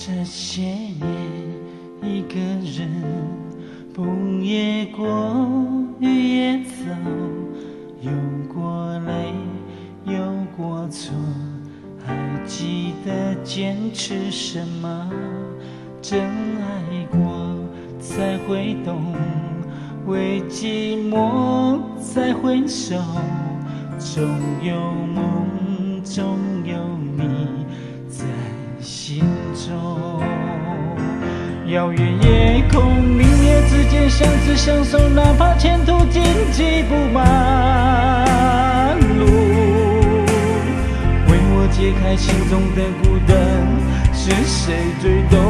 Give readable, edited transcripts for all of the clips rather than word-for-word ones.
这些年，一个人，风也过，雨也走，有过泪，有过错，还记得坚持什么？真爱过，才会懂，为寂寞才回首，总有梦，总有你在心中。遥远夜空，明灭之间，相知相守，哪怕前途荆棘不满路。为我解开心中的孤单，是谁最懂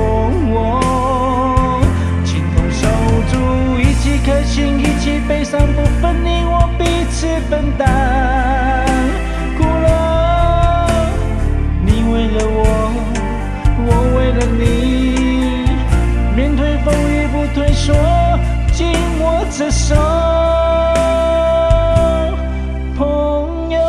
我？情同手足，一起开心，一起悲伤，不分你我，彼此分担。哭了，你为了我，我为了你，面对风雨不退缩，紧握着手，朋友。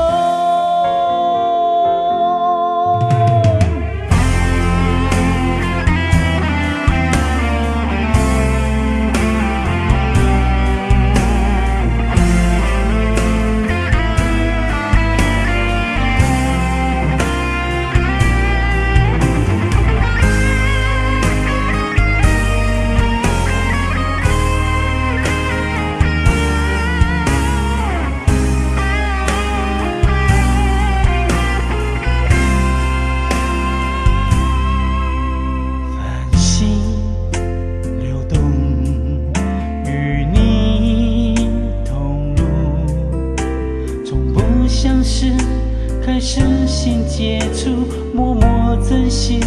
开始新接触，默默真心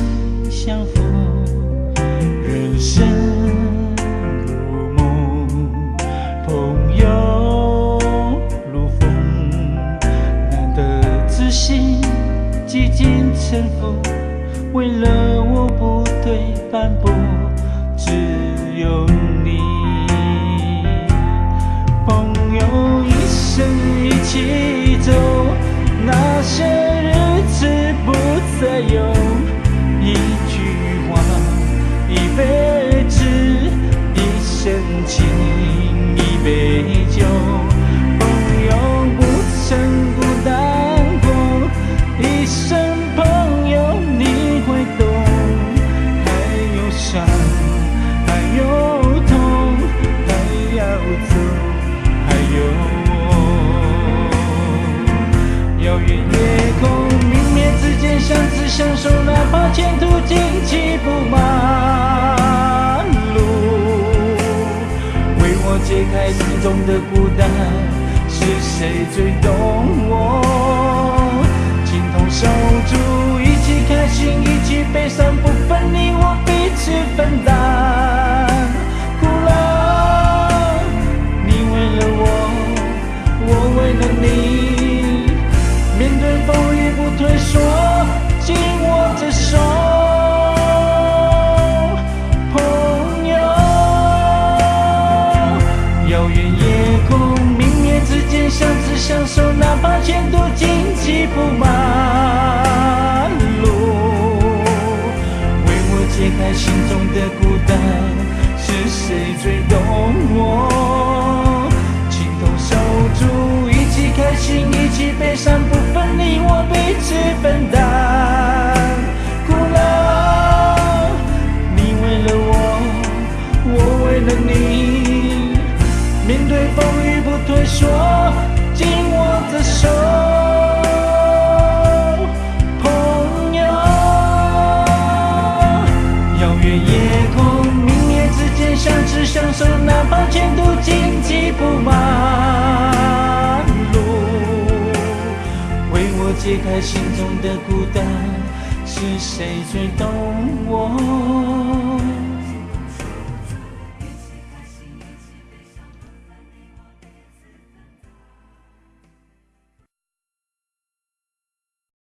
相扶。人生如梦，朋友如风，难得知心，几经沉浮。为了我不退反驳，只有你。朋友一生一起走，那些日子不再有，一句话，一辈子，一生情，一杯酒。朋友不曾孤单过，一生朋友你会懂。还有伤，还有痛，还要走，还有遥远夜空，明灭之间，相知相守，哪怕前途荆棘布满路。为我解开心中的孤单，是谁最懂我？情同手足，一起开心，一起悲伤，不分你我，彼此分担。哭了，你为了我，我为了你。面对风雨不退缩，紧握着手，朋友。遥远夜空，明灭之间，相知相守，哪怕前途荆棘布满路。为我解开心中的孤单，是谁最懂我？情同手足，一起开心，一起悲伤，不分你我，彼此分担。哭了，你为了我，我为了你，面对风雨不退缩，紧握着手，朋友。遥远夜空，明灭之间，相知相守，哪怕前途荆棘布满路。为我解开心中的孤单，是谁最懂我？